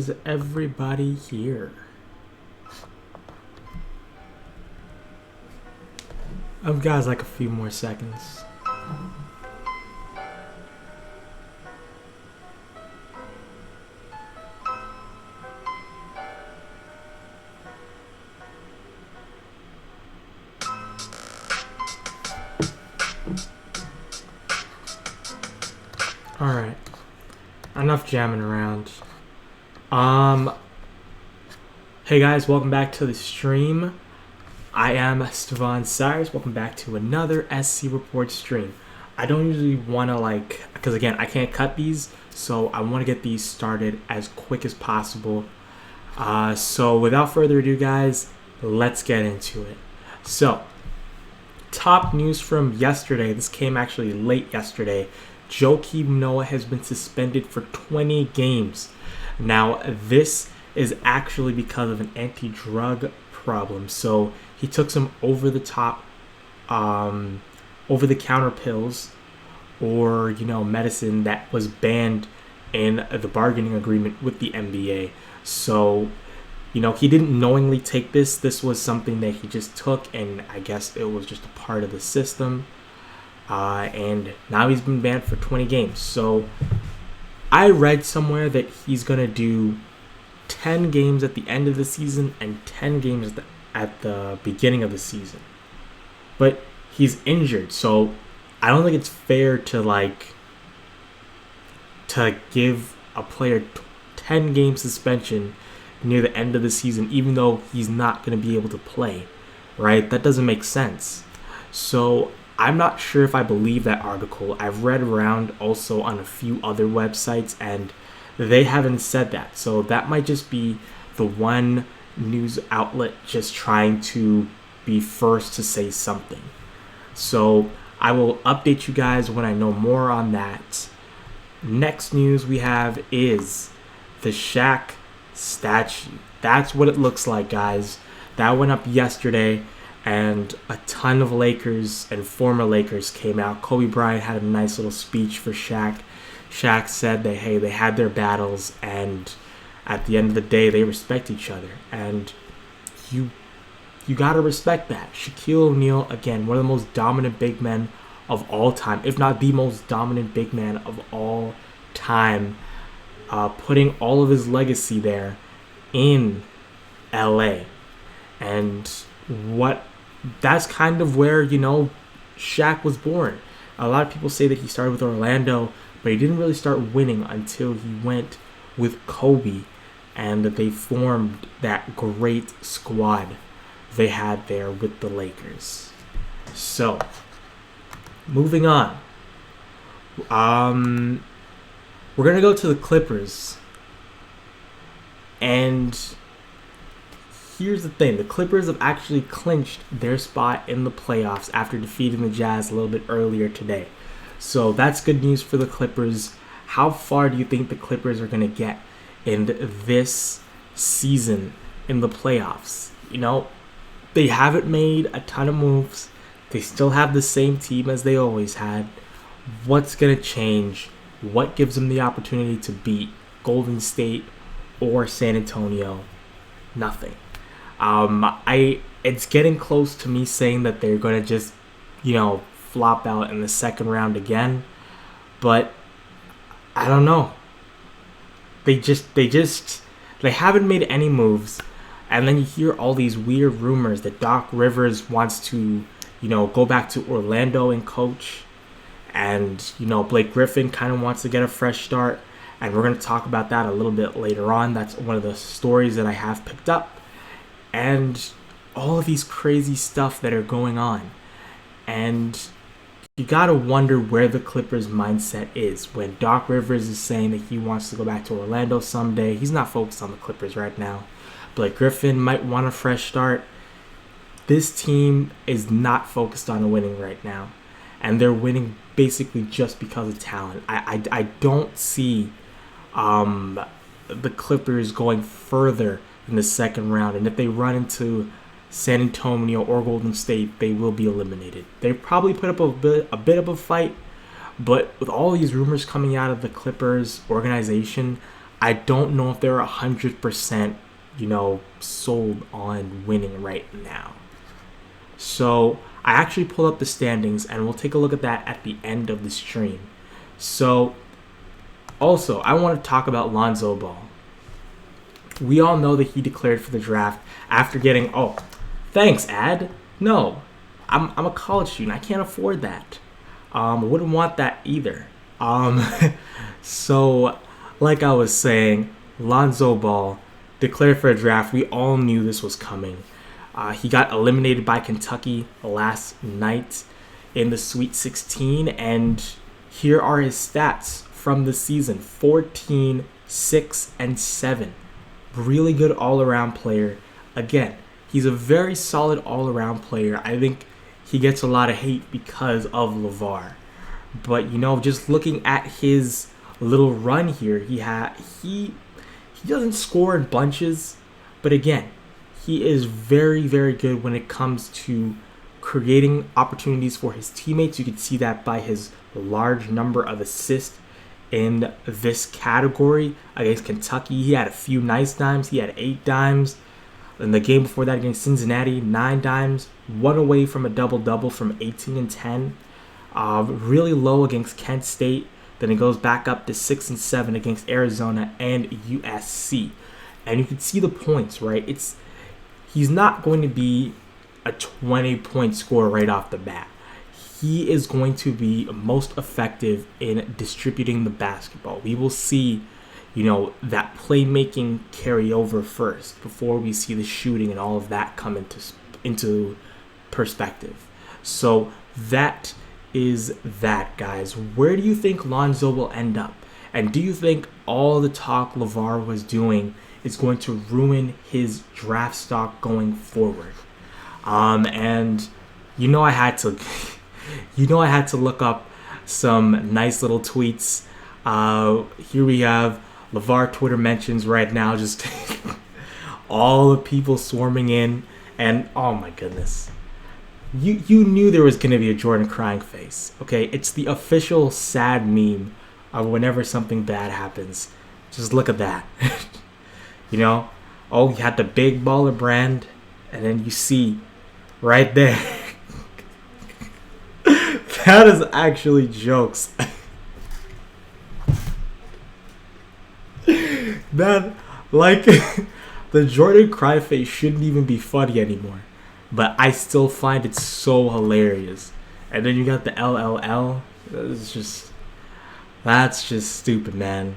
is everybody here? I've got like a few more seconds. Alright. Enough jamming around. Hey guys, welcome back to the stream. I am Stevan Cyrus. Welcome back to another SC Report stream. I don't usually want to because again, I can't cut these, so I want to get these started as quick as possible. So without further ado, guys, let's get into it. So, top news from yesterday. This came actually late yesterday. Joakim Noah has been suspended for 20 games. Now, this is actually because of an anti-drug problem. So he took some over-the-counter pills or, medicine that was banned in the bargaining agreement with the NBA. So, he didn't knowingly take this. This was something that he just took, and I guess it was just a part of the system. And now he's been banned for 20 games. So I read somewhere that he's going to do 10 games at the end of the season and 10 games at the beginning of the season. But he's injured, so I don't think it's fair to give a player 10 game suspension near the end of the season, even though he's not going to be able to play, right? That doesn't make sense. So I'm not sure if I believe that article. I've read around also on a few other websites, and they haven't said that. So that might just be the one news outlet just trying to be first to say something. So I will update you guys when I know more on that. Next news we have is the Shaq statue. That's what it looks like, guys. That went up yesterday, and a ton of Lakers and former Lakers came out. Kobe Bryant had a nice little speech for Shaq. Shaq said that, hey, they had their battles, and at the end of the day, they respect each other. And you got to respect that. Shaquille O'Neal, again, one of the most dominant big men of all time, if not the most dominant big man of all time, putting all of his legacy there in LA. And that's kind of where, Shaq was born. A lot of people say that he started with Orlando, but he didn't really start winning until he went with Kobe, and that they formed that great squad they had there with the Lakers. So, moving on. We're going to go to the Clippers. And here's the thing. The Clippers have actually clinched their spot in the playoffs after defeating the Jazz a little bit earlier today. So that's good news for the Clippers. How far do you think the Clippers are going to get in this season in the playoffs? They haven't made a ton of moves. They still have the same team as they always had. What's going to change? What gives them the opportunity to beat Golden State or San Antonio? Nothing. It's getting close to me saying that they're going to just, flop out in the second round again. But I don't know. They haven't made any moves. And then you hear all these weird rumors that Doc Rivers wants to, go back to Orlando and coach. And, Blake Griffin kind of wants to get a fresh start. And we're going to talk about that a little bit later on. That's one of the stories that I have picked up. And all of these crazy stuff that are going on. And you got to wonder where the Clippers' mindset is when Doc Rivers is saying that he wants to go back to Orlando someday. He's not focused on the Clippers right now. Blake Griffin might want a fresh start. This team is not focused on winning right now. And they're winning basically just because of talent. I don't see the Clippers going further in the second round. And if they run into San Antonio or Golden State, they will be eliminated. They probably put up a bit of a fight, but with all these rumors coming out of the Clippers organization, I don't know if they're 100%, sold on winning right now. So I actually pulled up the standings, and we'll take a look at that at the end of the stream. So also, I want to talk about Lonzo Ball. We all know that he declared for the draft after getting, oh, thanks, ad. No, I'm a college student. I can't afford that. I wouldn't want that either. So, like I was saying, Lonzo Ball declared for a draft. We all knew this was coming. He got eliminated by Kentucky last night in the Sweet 16, and here are his stats from the season: 14, 6, and 7. Really good all-around player. Again, he's a very solid all-around player. I think he gets a lot of hate because of LeVar. But, just looking at his little run here, he doesn't score in bunches, but again, he is very, very good when it comes to creating opportunities for his teammates. You can see that by his large number of assists in this category. Against Kentucky, he had a few nice dimes. He had 8 dimes. In the game before that against Cincinnati, 9 dimes. 1 away from a double-double from 18 and 10. Really low against Kent State. Then it goes back up to 6 and 7 against Arizona and USC. And you can see the points, right? He's not going to be a 20-point scorer right off the bat. He is going to be most effective in distributing the basketball. We will see, that playmaking carry over first before we see the shooting and all of that come into perspective. So that is that, guys. Where do you think Lonzo will end up? And do you think all the talk LeVar was doing is going to ruin his draft stock going forward? And I had to I had to look up some nice little tweets. Here we have LeVar Twitter mentions right now, just all the people swarming in, and oh my goodness. You knew there was going to be a Jordan crying face. Okay, it's the official sad meme of whenever something bad happens. Just look at that. Oh, you had the big baller brand, and then you see right there. That is actually jokes. That, the Jordan cry face shouldn't even be funny anymore. But I still find it so hilarious. And then you got the LLL. That's just stupid, man.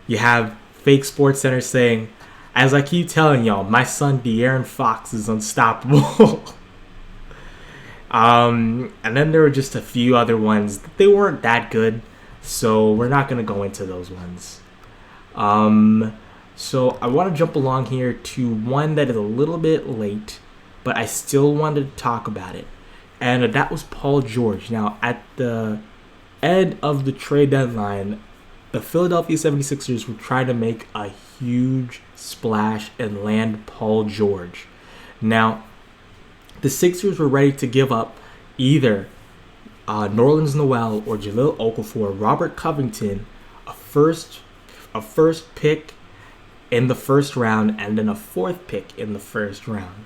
You have fake Sports Center saying, as I keep telling y'all, my son De'Aaron Fox is unstoppable. And then there were just a few other ones. They weren't that good, so we're not going to go into those ones. So I want to jump along here to one that is a little bit late, but I still wanted to talk about it. And that was Paul George. Now, at the end of the trade deadline, the Philadelphia 76ers were trying to make a huge splash and land Paul George. Now, the Sixers were ready to give up either Nerlens Noel or Jahlil Okafor, Robert Covington, a first pick in the first round, and then a 4th pick in the first round.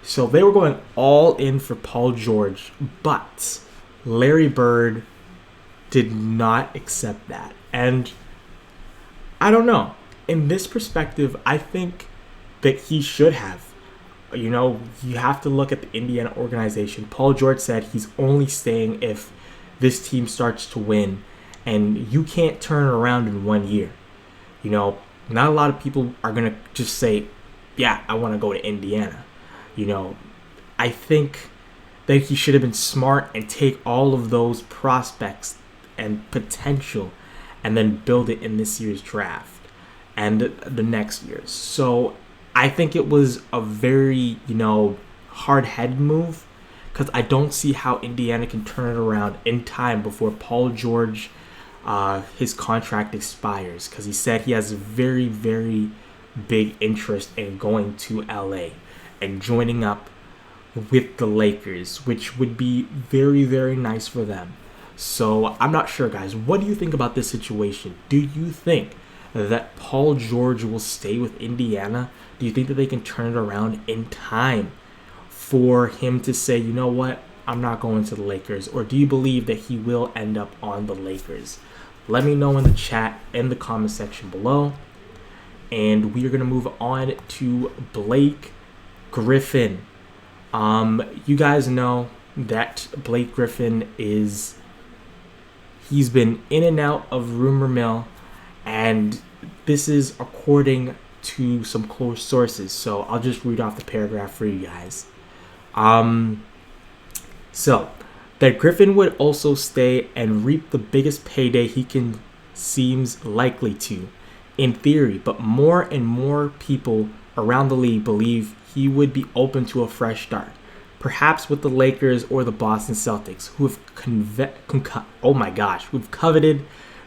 So they were going all in for Paul George, but Larry Bird did not accept that. And I don't know. In this perspective, I think that he should have. You have to look at the Indiana organization. Paul George said he's only staying if this team starts to win, and you can't turn it around in 1 year. Not a lot of people are going to just say, yeah, I want to go to Indiana. I think that he should have been smart and take all of those prospects and potential and then build it in this year's draft and the next year's. So I think it was a very, hard-headed move, because I don't see how Indiana can turn it around in time before Paul George, his contract expires, because he said he has a very, very big interest in going to LA and joining up with the Lakers, which would be very, very nice for them. So I'm not sure, guys. What do you think about this situation? Do you think that Paul George will stay with Indiana? Do you think that they can turn it around in time for him to say, you know what, I'm not going to the Lakers? Or do you believe that he will end up on the Lakers? Let me know in the chat, in the comment section below. And we are going to move on to Blake Griffin. You guys know that Blake Griffin he's been in and out of rumor mill, and this is according to some close sources. So I'll just read off the paragraph for you guys. So that Griffin would also stay and reap the biggest payday he seems likely to, in theory, but more and more people around the league believe he would be open to a fresh start, perhaps with the Lakers or the Boston Celtics, who've coveted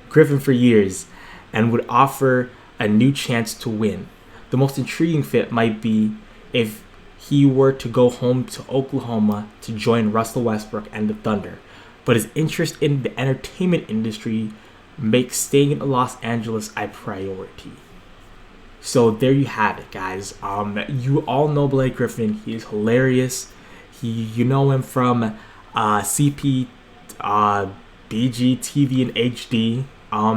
Griffin for years and would offer a new chance to win. The most intriguing fit might be if he were to go home to Oklahoma to join Russell Westbrook and the Thunder, but his interest in the entertainment industry makes staying in Los Angeles a priority. So there you have it, guys. You all know Blake Griffin. He is hilarious. You know him from CP, BG TV and HD.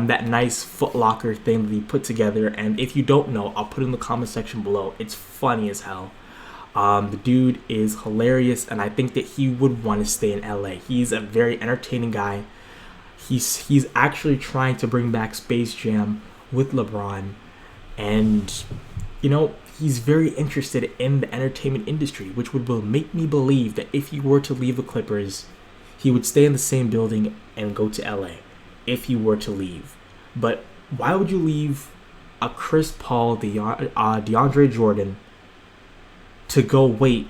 That nice Foot Locker thing that he put together. And if you don't know, I'll put it in the comment section below. It's funny as hell. The dude is hilarious, and I think that he would want to stay in LA. He's a very entertaining guy. He's actually trying to bring back Space Jam with LeBron, and he's very interested in the entertainment industry, which would make me believe that if he were to leave the Clippers, he would stay in the same building and go to LA if he were to leave. But why would you leave a Chris Paul, DeAndre Jordan, to go wait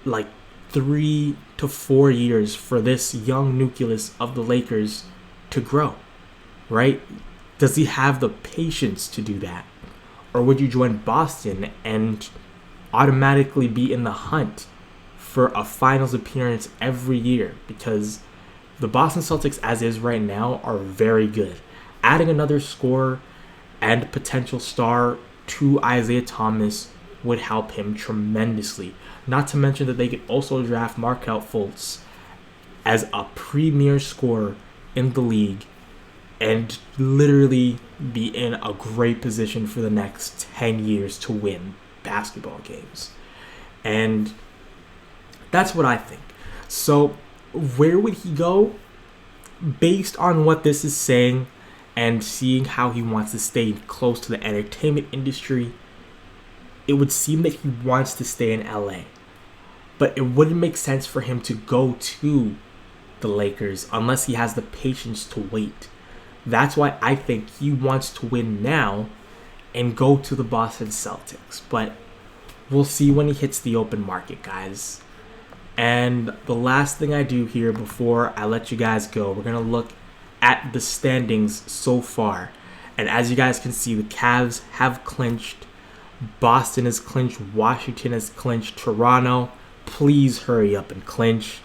like 3 to 4 years for this young nucleus of the Lakers to grow, right? Does he have the patience to do that? Or would you join Boston and automatically be in the hunt for a finals appearance every year? Because the Boston Celtics, as is right now, are very good. Adding another scorer and potential star to Isaiah Thomas would help him tremendously. Not to mention that they could also draft Markelle Fultz as a premier scorer in the league and literally be in a great position for the next 10 years to win basketball games. And that's what I think. So where would he go? Based on what this is saying and seeing how he wants to stay close to the entertainment industry, it would seem that he wants to stay in LA. But it wouldn't make sense for him to go to the Lakers unless he has the patience to wait. That's why I think he wants to win now and go to the Boston Celtics. But we'll see when he hits the open market, guys. And the last thing I do here before I let you guys go, we're going to look at the standings so far. And as you guys can see, the Cavs have clinched. Boston has clinched. Washington has clinched. Toronto, please hurry up and clinch.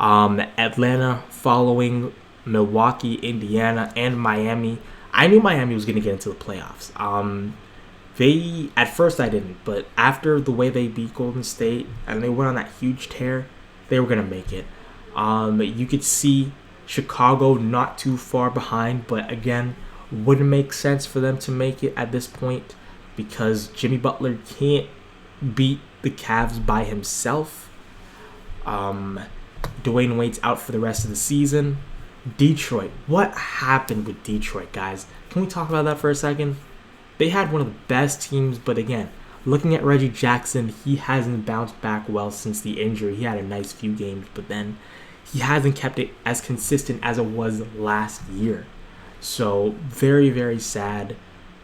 Atlanta following Milwaukee, Indiana, and Miami. I knew Miami was going to get into the playoffs. At first I didn't, but after the way they beat Golden State and they went on that huge tear, they were going to make it. You could see Chicago not too far behind, but again, wouldn't make sense for them to make it at this point because Jimmy Butler can't beat the Cavs by himself. Dwayne Wade's out for the rest of the season. Detroit. What happened with Detroit, guys? Can we talk about that for a second? They had one of the best teams, but again, looking at Reggie Jackson, he hasn't bounced back well since the injury. He had a nice few games, but then he hasn't kept it as consistent as it was last year. So, very, very sad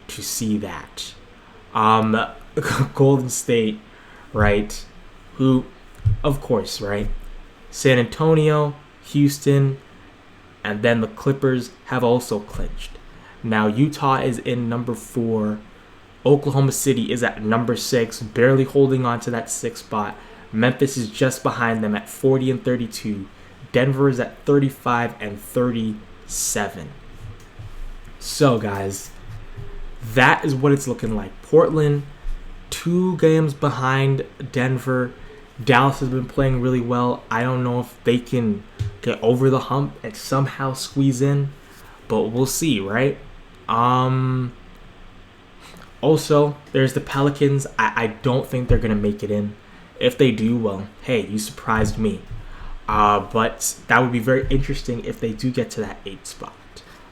to see that. Golden State, right? Who, of course, right? San Antonio, Houston, and then the Clippers have also clinched. Now, Utah is in number 4. Oklahoma City is at number 6, barely holding on to that 6th spot. Memphis is just behind them at 40 and 32. Denver is at 35 and 37. So, guys, that is what it's looking like. Portland, 2 games behind Denver. Dallas has been playing really well. I don't know if they can get over the hump and somehow squeeze in, but we'll see, right? Also, there's the Pelicans. I don't think they're going to make it in. If they do, well, hey, you surprised me. But that would be very interesting if they do get to that 8th spot.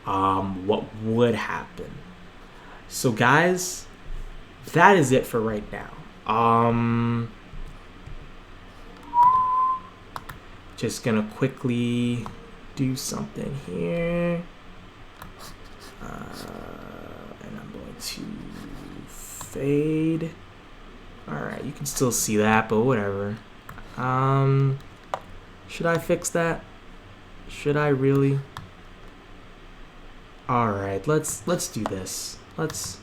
What would happen? So, guys, that is it for right now. Just going to quickly do something here. And I'm going to fade. Alright, you can still see that, but whatever. Should I fix that? Should I really? Alright, let's do this. Let's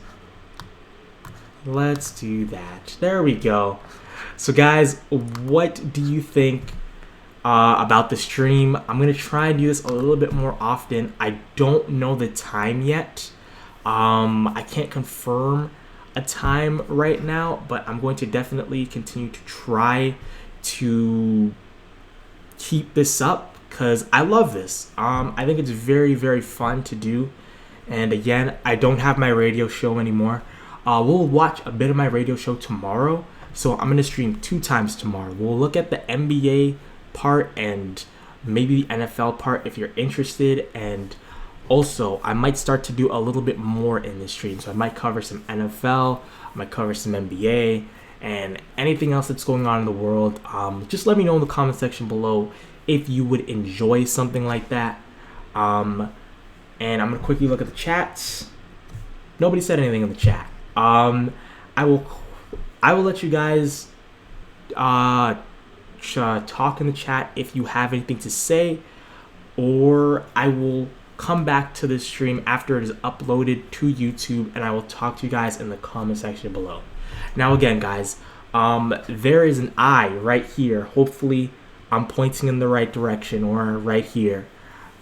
do that. There we go. So guys, what do you think about the stream? I'm gonna try and do this a little bit more often. I don't know the time yet. I can't confirm a time right now, but I'm going to definitely continue to try to keep this up because I love this. I think it's very, very fun to do. And again, I don't have my radio show anymore. We'll watch a bit of my radio show tomorrow. So I'm going to stream 2 times tomorrow. We'll look at the NBA part and maybe the NFL part if you're interested. And also, I might start to do a little bit more in this stream. So I might cover some NFL, I might cover some NBA, and anything else that's going on in the world. Just let me know in the comment section below if you would enjoy something like that. And I'm going to quickly look at the chats. Nobody said anything in the chat. I will let you guys talk in the chat if you have anything to say, or I will come back to this stream after it is uploaded to YouTube, and I will talk to you guys in the comment section below. Now again, guys, there is an eye right here. Hopefully I'm pointing in the right direction, or right here.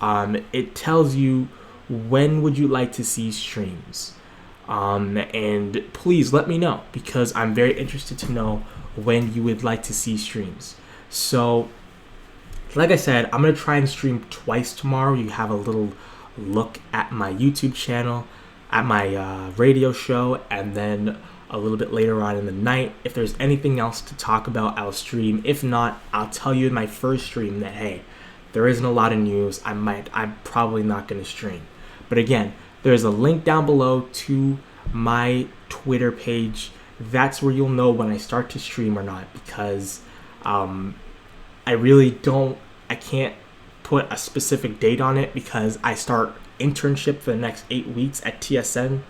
It tells you when would you like to see streams. And please let me know, because I'm very interested to know when you would like to see streams. So like I said, I'm going to try and stream twice tomorrow. You have a little look at my YouTube channel, at my radio show, and then a little bit later on in the night. If there's anything else to talk about, I'll stream. If not, I'll tell you in my first stream that, hey, there isn't a lot of news. I'm probably not going to stream. But again, there's a link down below to my Twitter page. That's where you'll know when I start to stream or not, because I can't put a specific date on it, because I start internship for the next 8 weeks at TSN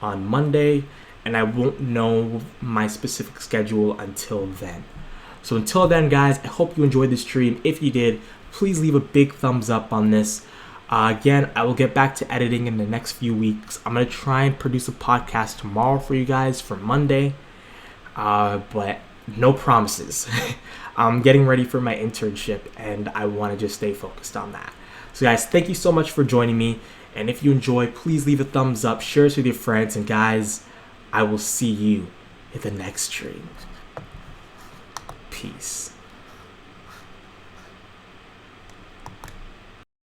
on Monday, and I won't know my specific schedule until then. So until then, guys, I hope you enjoyed this stream. If you did, please leave a big thumbs up on this. Again, I will get back to editing in the next few weeks. I'm going to try and produce a podcast tomorrow for you guys for Monday, but no promises. I'm getting ready for my internship, and I want to just stay focused on that. So guys, thank you so much for joining me, and if you enjoy, please leave a thumbs up, share this with your friends, and guys, I will see you in the next stream. Peace.